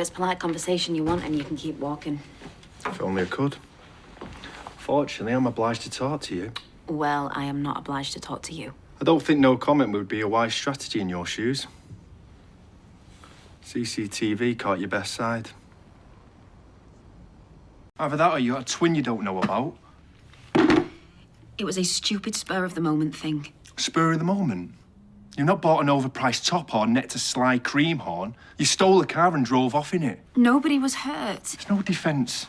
it's polite conversation you want, and you can keep walking. If only I could. Fortunately, I'm obliged to talk to you. Well, I am not obliged to talk to you. I don't think no comment would be a wise strategy in your shoes. CCTV caught your best side. Either that or you got a twin you don't know about. It was a stupid spur-of-the-moment thing. Spur of the moment? You've not bought an overpriced top or necked a sly cream horn. You stole a car and drove off in it. Nobody was hurt. There's no defence.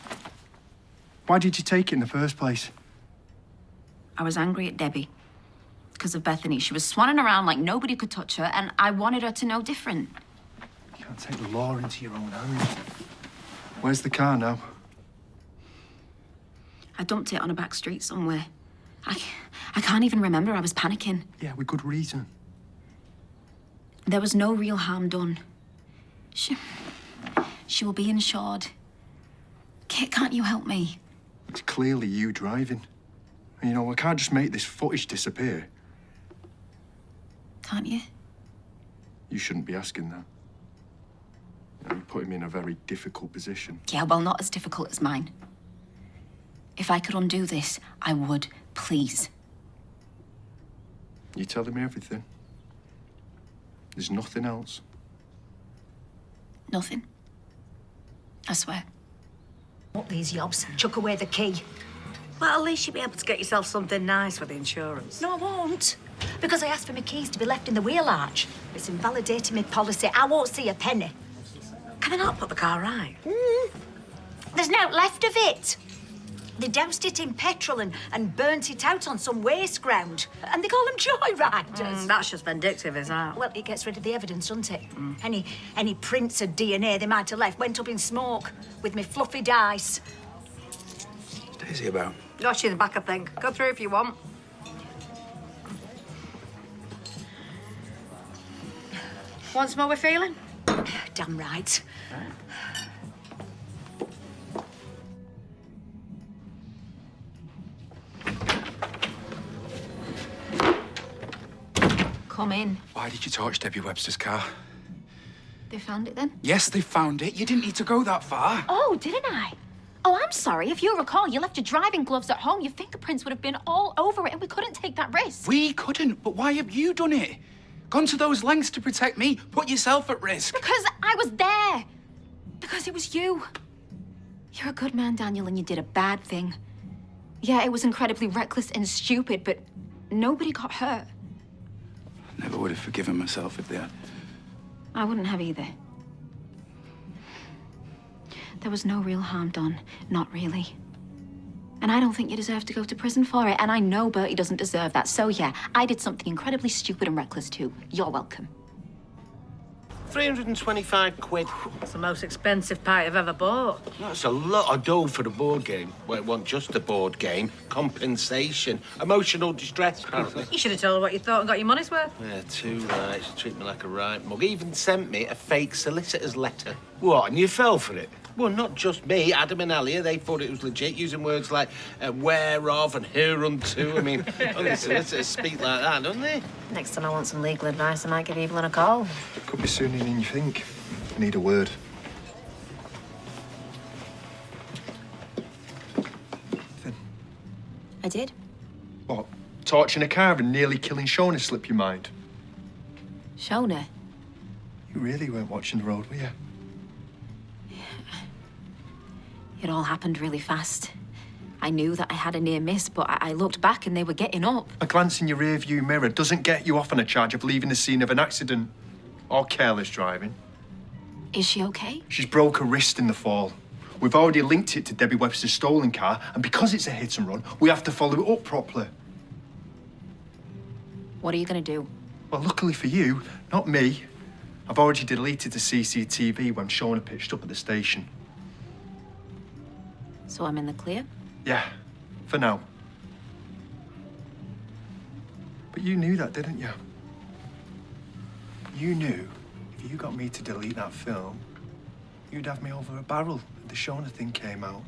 Why did you take it in the first place? I was angry at Debbie. Because of Bethany. She was swanning around like nobody could touch her, and I wanted her to know different. You can't take the law into your own hands. Where's the car now? I dumped it on a back street somewhere. I can't even remember. I was panicking. Yeah, with good reason. There was no real harm done. She will be insured. Kit, can't you help me? It's clearly you driving. And, you know, I can't just make this footage disappear. Can't you? You shouldn't be asking that. You know, you put him in a very difficult position. Yeah, well, not as difficult as mine. If I could undo this, I would, please. You telling me everything? There's nothing else? Nothing. I swear. What these yobs? Chuck away the key. Well, at least you'll be able to get yourself something nice for the insurance. No, I won't. Because I asked for my keys to be left in the wheel arch. It's invalidating my policy. I won't see a penny. Can I not put the car right? There's no left of it. They doused it in petrol and burnt it out on some waste ground. And they call them joyriders. That's just vindictive, is that? Well, it gets rid of the evidence, doesn't it? Any prints of DNA they might have left went up in smoke with me fluffy dice. What's Daisy about? Got you in the back, I think. Go through if you want. Once more we're feeling? Damn right. Come in. Why did you torch Debbie Webster's car? They found it then? Yes, they found it. You didn't need to go that far. Oh, didn't I? Oh, I'm sorry. If you recall, you left your driving gloves at home. Your fingerprints would have been all over it, and we couldn't take that risk. We couldn't, but why have you done it? Gone to those lengths to protect me, put yourself at risk. Because I was there. Because it was you. You're a good man, Daniel, and you did a bad thing. Yeah, it was incredibly reckless and stupid, but nobody got hurt. Never would have forgiven myself if they had. I wouldn't have either. There was no real harm done. Not really. And I don't think you deserve to go to prison for it. And I know Bertie doesn't deserve that. So, yeah, I did something incredibly stupid and reckless, too. You're welcome. 325 quid. It's the most expensive pie I've ever bought. That's a lot of dough for the board game. Well, it wasn't just a board game. Compensation. Emotional distress, apparently. You should have told her what you thought and got your money's worth. Yeah, too right. She treated me like a right mug. Even sent me a fake solicitor's letter. What, and you fell for it? Well, not just me. Adam and Alia, they thought it was legit, using words like whereof and hereunto. I mean, only solicitors speak like that, don't they? Next time I want some legal advice, I might give Evelyn a call. Could be sooner than you think. I need a word. I did. What? Torching a car and nearly killing Shona slip your mind? Shona. You really weren't watching the road, were you? It all happened really fast. I knew that I had a near miss, but I looked back and they were getting up. A glance in your rear-view mirror doesn't get you off on a charge of leaving the scene of an accident or careless driving. Is she okay? She's broke her wrist in the fall. We've already linked it to Debbie Webster's stolen car, and because it's a hit and run, we have to follow it up properly. What are you going to do? Well, luckily for you, not me. I've already deleted the CCTV when Shona pitched up at the station. So I'm in the clear? Yeah, for now. But you knew that, didn't you? You knew if you got me to delete that film, you'd have me over a barrel if the Shona thing came out.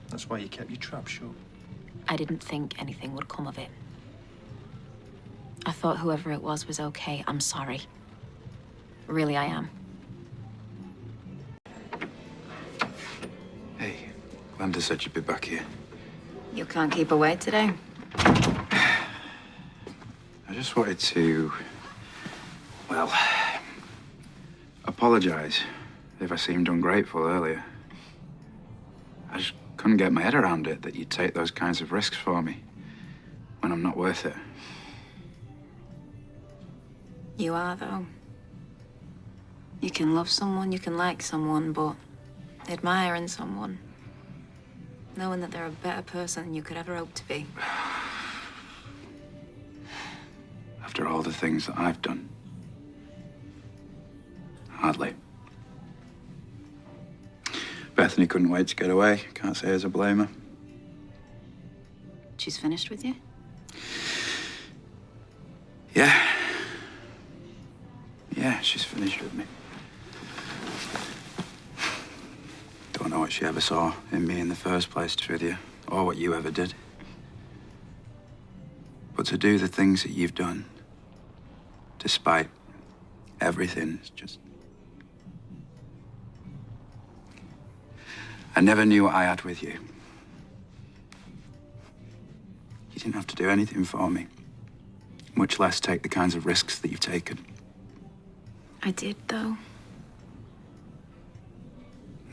That's why you kept your trap shut. I didn't think anything would come of it. I thought whoever it was okay. I'm sorry. Really, I am. Amanda said you'd be back here. You can't keep away today. I just wanted to, well, apologize if I seemed ungrateful earlier. I just couldn't get my head around it that you'd take those kinds of risks for me when I'm not worth it. You are, though. You can love someone, you can like someone, but admiring someone, knowing that they're a better person than you could ever hope to be. After all the things that I've done. Hardly. Bethany couldn't wait to get away. Can't say as I blame her. She's finished with you? Yeah. Yeah, she's finished with me. Don't know what she ever saw in me in the first place, with you, or what you ever did. But to do the things that you've done, despite everything, is just... I never knew what I had with you. You didn't have to do anything for me, much less take the kinds of risks that you've taken. I did, though.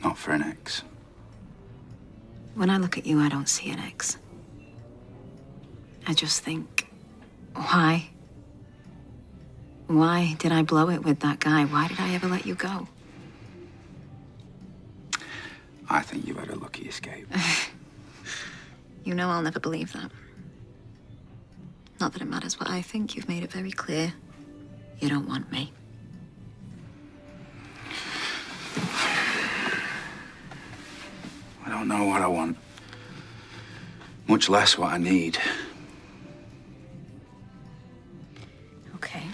Not for an ex. When I look at you, I don't see an ex. I just think, why? Why did I blow it with that guy? Why did I ever let you go? I think you had a lucky escape. You know I'll never believe that. Not that it matters what I think. You've made it very clear. You don't want me. I don't know what I want. Much less what I need. Okay.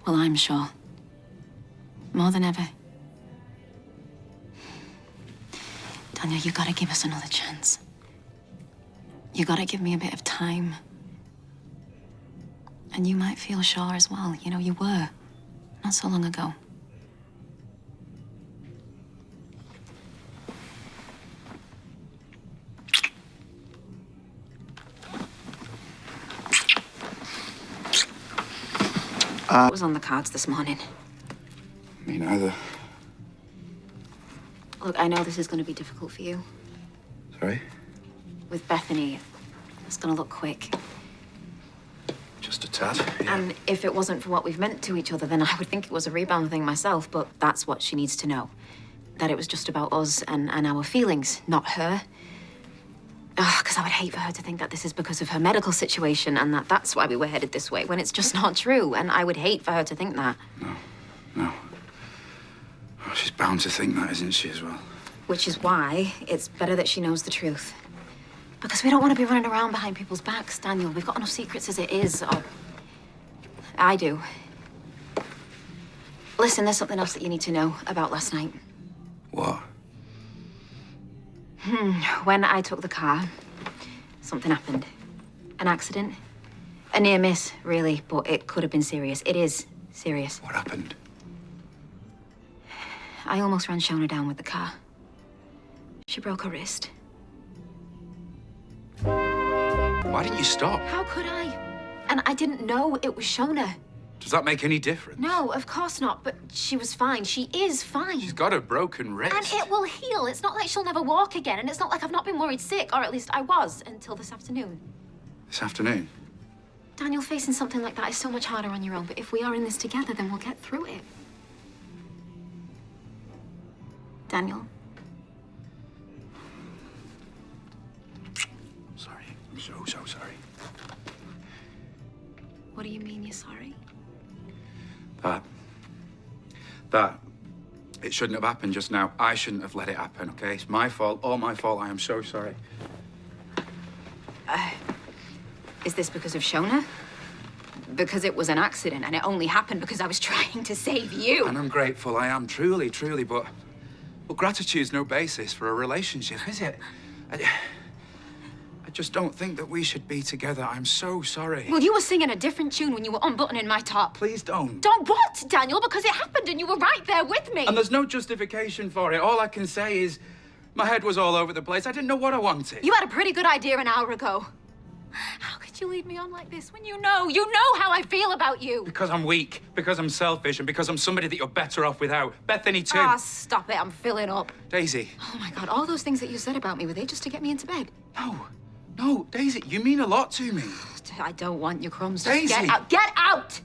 Well, I'm sure. More than ever. Daniel, you gotta give us another chance. You gotta give me a bit of time. And you might feel sure as well. You know, you were. Not so long ago. What was on the cards this morning? Me neither. Look, I know this is going to be difficult for you. Sorry? With Bethany, it's going to look quick. Just a tad, yeah. And if it wasn't for what we've meant to each other, then I would think it was a rebound thing myself, but that's what she needs to know. That it was just about us and our feelings, not her. Because I would hate for her to think that this is because of her medical situation and that that's why we were headed this way, when it's just not true. And I would hate for her to think that. No. Oh, she's bound to think that, isn't she, as well? Which is why it's better that she knows the truth. Because we don't want to be running around behind people's backs, Daniel. We've got enough secrets as it is, or... I do. Listen, there's something else that you need to know about last night. What? When I took the car, something happened. An accident. A near miss, really, but it could have been serious. It is serious. What happened? I almost ran Shona down with the car. She broke her wrist. Why didn't you stop? How could I? And I didn't know it was Shona. Does that make any difference? No, of course not, but she was fine. She is fine. She's got a broken wrist. And it will heal. It's not like she'll never walk again, and it's not like I've not been worried sick, or at least I was until this afternoon. This afternoon? Daniel, facing something like that is so much harder on your own, but if we are in this together, then we'll get through it. Daniel? I'm sorry. I'm so sorry. What do you mean you're sorry? That. It shouldn't have happened just now. I shouldn't have let it happen, okay? It's my fault, all my fault. I am so sorry. Is this because of Shona? Because it was an accident and it only happened because I was trying to save you. And I'm grateful, I am, truly, but... Well, gratitude's no basis for a relationship, is it? I I just don't think that we should be together. I'm so sorry. Well, you were singing a different tune when you were unbuttoning my top. Please don't. Don't what, Daniel? Because it happened and you were right there with me. And there's no justification for it. All I can say is my head was all over the place. I didn't know what I wanted. You had a pretty good idea an hour ago. How could you lead me on like this when you know how I feel about you? Because I'm weak, because I'm selfish, and because I'm somebody that you're better off without. Bethany, too. Ah, stop it. I'm filling up. Daisy. Oh, my God. All those things that you said about me, were they just to get me into bed? No, Daisy, you mean a lot to me. I don't want your crumbs. Just Daisy. get out. Get out!